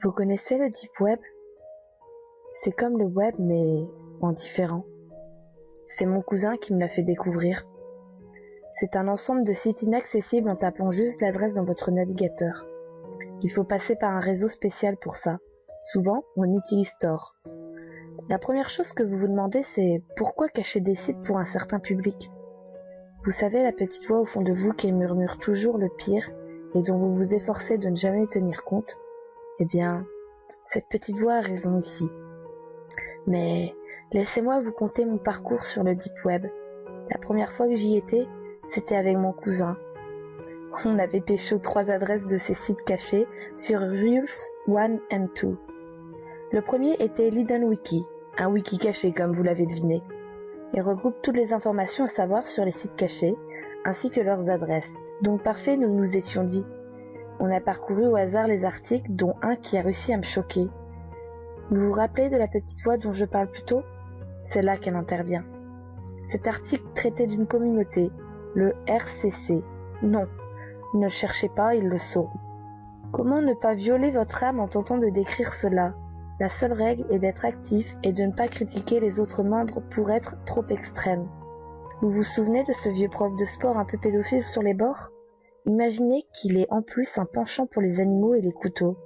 Vous connaissez le Deep Web? C'est comme le web mais en différent. C'est mon cousin qui me l'a fait découvrir. C'est un ensemble de sites inaccessibles en tapant juste l'adresse dans votre navigateur. Il faut passer par un réseau spécial pour ça. Souvent, on utilise Tor. La première chose que vous vous demandez, c'est pourquoi cacher des sites pour un certain public? Vous savez, la petite voix au fond de vous qui murmure toujours le pire et dont vous vous efforcez de ne jamais tenir compte? Eh bien, cette petite voix a raison ici. Mais laissez-moi vous conter mon parcours sur le Deep Web. La première fois que j'y étais, c'était avec mon cousin. On avait pécho 3 adresses de ces sites cachés sur Rules 1 and 2. Le premier était l'Hidden Wiki, un wiki caché comme vous l'avez deviné. Il regroupe toutes les informations à savoir sur les sites cachés, ainsi que leurs adresses. Donc parfait, nous nous étions dit. On a parcouru au hasard les articles, dont un qui a réussi à me choquer. Vous vous rappelez de la petite voix dont je parle plus tôt? C'est là qu'elle intervient. Cet article traitait d'une communauté, le RCC. Non, ne le cherchez pas, ils le sauront. Comment ne pas violer votre âme en tentant de décrire cela? La seule règle est d'être actif et de ne pas critiquer les autres membres pour être trop extrême. Vous vous souvenez de ce vieux prof de sport un peu pédophile sur les bords? Imaginez qu'il ait en plus un penchant pour les animaux et les couteaux.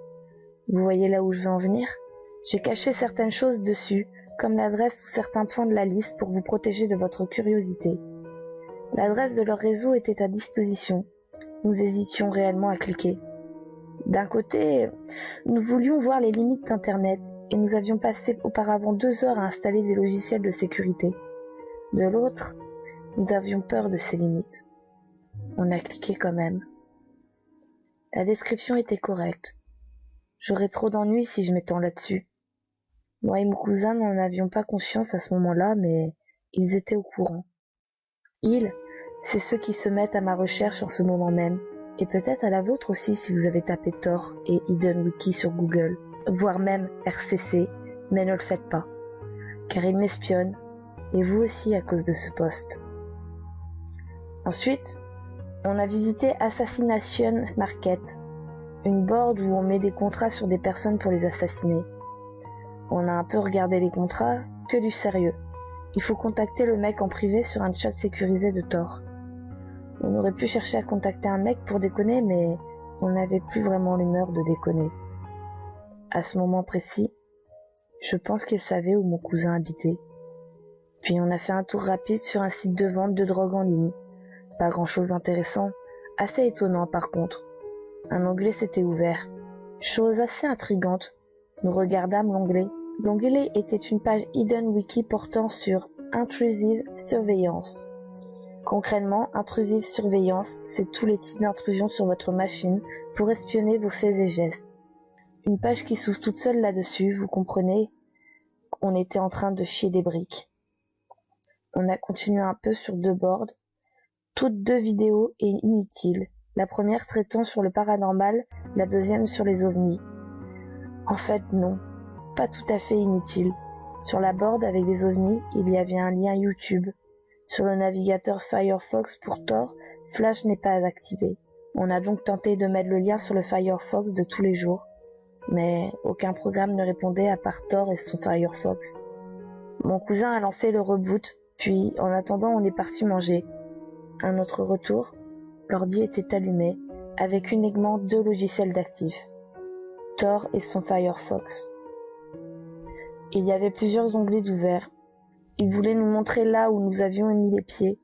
Vous voyez là où je veux en venir? J'ai caché certaines choses dessus, comme l'adresse ou certains points de la liste pour vous protéger de votre curiosité. L'adresse de leur réseau était à disposition. Nous hésitions réellement à cliquer. D'un côté, nous voulions voir les limites d'Internet et nous avions passé auparavant 2 heures à installer des logiciels de sécurité. De l'autre, nous avions peur de ces limites. On a cliqué quand même. La description était correcte. J'aurais trop d'ennuis si je m'étends là-dessus. Moi et mon cousin n'en avions pas conscience à ce moment-là, mais ils étaient au courant. Ils, c'est ceux qui se mettent à ma recherche en ce moment même, et peut-être à la vôtre aussi si vous avez tapé Tor et Hidden Wiki sur Google, voire même RCC, mais ne le faites pas, car ils m'espionnent, et vous aussi à cause de ce post. Ensuite, on a visité Assassination Market, une board où on met des contrats sur des personnes pour les assassiner. On a un peu regardé les contrats, que du sérieux. Il faut contacter le mec en privé sur un chat sécurisé de Tor. On aurait pu chercher à contacter un mec pour déconner, mais on n'avait plus vraiment l'humeur de déconner. À ce moment précis, je pense qu'il savait où mon cousin habitait. Puis on a fait un tour rapide sur un site de vente de drogue en ligne. Pas grand-chose d'intéressant, assez étonnant par contre. Un onglet s'était ouvert. Chose assez intrigante, nous regardâmes l'onglet. L'onglet était une page Hidden Wiki portant sur Intrusive Surveillance. Concrètement, Intrusive Surveillance, c'est tous les types d'intrusions sur votre machine pour espionner vos faits et gestes. Une page qui s'ouvre toute seule là-dessus, vous comprenez, on était en train de chier des briques. On a continué un peu sur 2 boards, toutes 2 vidéos et inutiles, la première traitant sur le paranormal, la deuxième sur les ovnis. En fait, non, pas tout à fait inutile. Sur la board avec les ovnis, il y avait un lien YouTube. Sur le navigateur Firefox pour Tor, Flash n'est pas activé. On a donc tenté de mettre le lien sur le Firefox de tous les jours, mais aucun programme ne répondait à part Tor et son Firefox. Mon cousin a lancé le reboot, puis en attendant on est parti manger. À notre retour, l'ordi était allumé, avec uniquement 2 logiciels d'actifs, Tor et son Firefox. Il y avait plusieurs onglets d'ouverts. Il voulait nous montrer là où nous avions mis les pieds.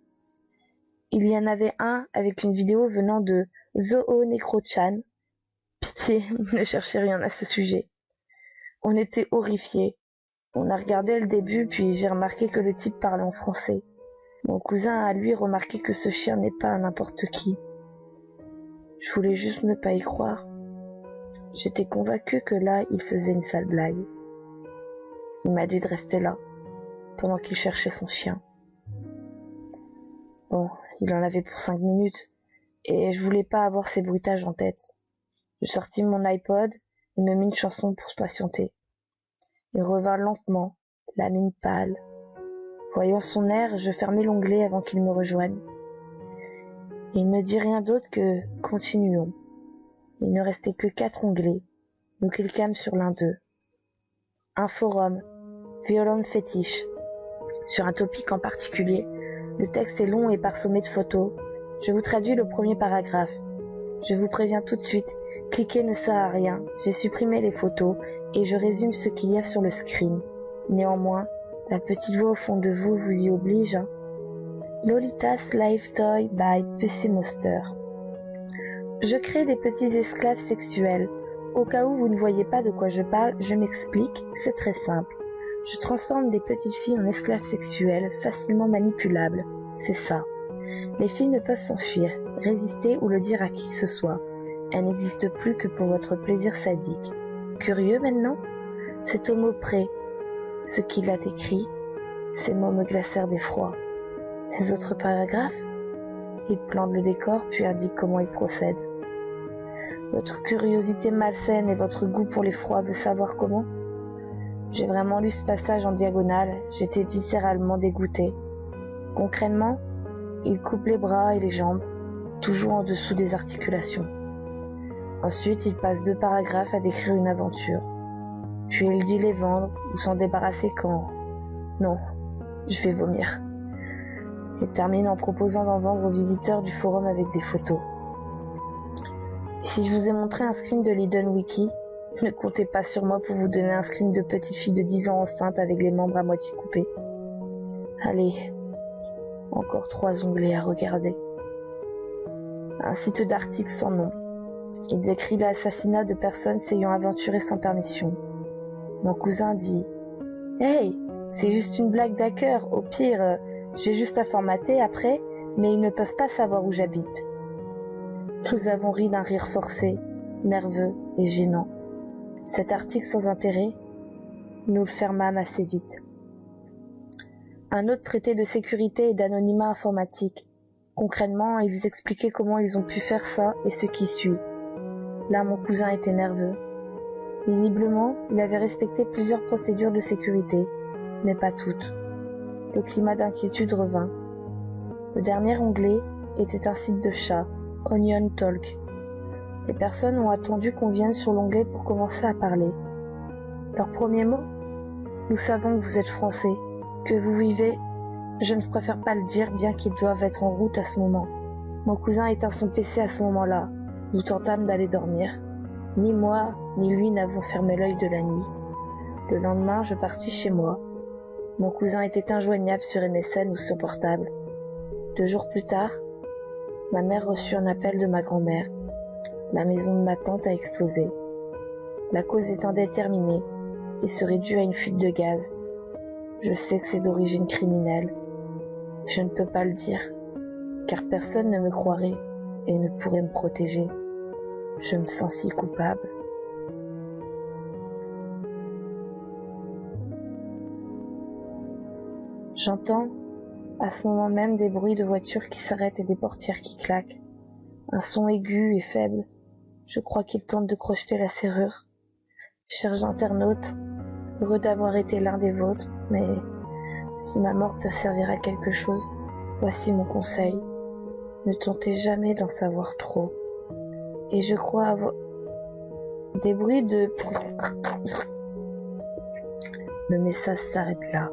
Il y en avait un avec une vidéo venant de Zoo Necro-chan. Pitié, ne cherchez rien à ce sujet. On était horrifiés. On a regardé le début, puis j'ai remarqué que le type parlait en français. Mon cousin a lui remarqué que ce chien n'est pas n'importe qui. Je voulais juste ne pas y croire. J'étais convaincue que là, il faisait une sale blague. Il m'a dit de rester là, pendant qu'il cherchait son chien. Bon, il en avait pour 5 minutes, et je voulais pas avoir ces bruitages en tête. Je sortis mon iPod et me mis une chanson pour se patienter. Il revint lentement, la mine pâle. Voyant son air, je fermai l'onglet avant qu'il me rejoigne. Il ne dit rien d'autre que « continuons ». Il ne restait que 4 onglets. Nous cliquâmes sur l'un d'eux. Un forum, violon fétiche. Sur un topic en particulier, le texte est long et parsemé de photos. Je vous traduis le premier paragraphe. Je vous préviens tout de suite, cliquer ne sert à rien. J'ai supprimé les photos et je résume ce qu'il y a sur le screen. Néanmoins, la petite voix au fond de vous y oblige. Hein. Lolita's Live Toy by Pussy Monster. Je crée des petits esclaves sexuels. Au cas où vous ne voyez pas de quoi je parle, je m'explique, c'est très simple. Je transforme des petites filles en esclaves sexuels, facilement manipulables. C'est ça. Les filles ne peuvent s'enfuir, résister ou le dire à qui que ce soit. Elles n'existent plus que pour votre plaisir sadique. Curieux maintenant? C'est au mot près. Ce qu'il a écrit, ces mots me glacèrent d'effroi. Les autres paragraphes? Il plante le décor puis indique comment il procède. Votre curiosité malsaine et votre goût pour l'effroi veut savoir comment? J'ai vraiment lu ce passage en diagonale, j'étais viscéralement dégoûté. Concrètement, il coupe les bras et les jambes, toujours en dessous des articulations. Ensuite, il passe 2 paragraphes à décrire une aventure. Puis il dit les vendre ou s'en débarrasser quand... Non, je vais vomir. Il termine en proposant d'en vendre aux visiteurs du forum avec des photos. Et si je vous ai montré un screen de l'Hidden Wiki, ne comptez pas sur moi pour vous donner un screen de petite fille de 10 ans enceinte avec les membres à moitié coupés. Allez, encore 3 onglets à regarder. Un site d'articles sans nom. Il décrit l'assassinat de personnes s'ayant aventuré sans permission. Mon cousin dit « Hey, c'est juste une blague d'hacker, au pire, j'ai juste à formater après, mais ils ne peuvent pas savoir où j'habite. » Nous avons ri d'un rire forcé, nerveux et gênant. Cet article sans intérêt, nous le fermâmes assez vite. Un autre traitait de sécurité et d'anonymat informatique. Concrètement, ils expliquaient comment ils ont pu faire ça et ce qui suit. Là, mon cousin était nerveux. Visiblement, il avait respecté plusieurs procédures de sécurité, mais pas toutes. Le climat d'inquiétude revint. Le dernier onglet était un site de chat, Onion Talk. Les personnes ont attendu qu'on vienne sur l'onglet pour commencer à parler. Leur premier mot? Nous savons que vous êtes français, que vous vivez... Je ne préfère pas le dire, bien qu'ils doivent être en route à ce moment. Mon cousin éteint son PC à ce moment-là. Nous tentâmes d'aller dormir. Ni moi, ni lui n'avons fermé l'œil de la nuit. Le lendemain, je partis chez moi. Mon cousin était injoignable sur MSN ou sur portable. 2 jours plus tard, ma mère reçut un appel de ma grand-mère. La maison de ma tante a explosé. La cause est indéterminée et serait due à une fuite de gaz. Je sais que c'est d'origine criminelle. Je ne peux pas le dire, car personne ne me croirait et ne pourrait me protéger. Je me sens si coupable. J'entends, à ce moment même, des bruits de voitures qui s'arrêtent et des portières qui claquent. Un son aigu et faible. Je crois qu'il tente de crocheter la serrure. Chers internautes, heureux d'avoir été l'un des vôtres, mais si ma mort peut servir à quelque chose, voici mon conseil. Ne tentez jamais d'en savoir trop. Et je crois avoir des bruits de... Le message s'arrête là.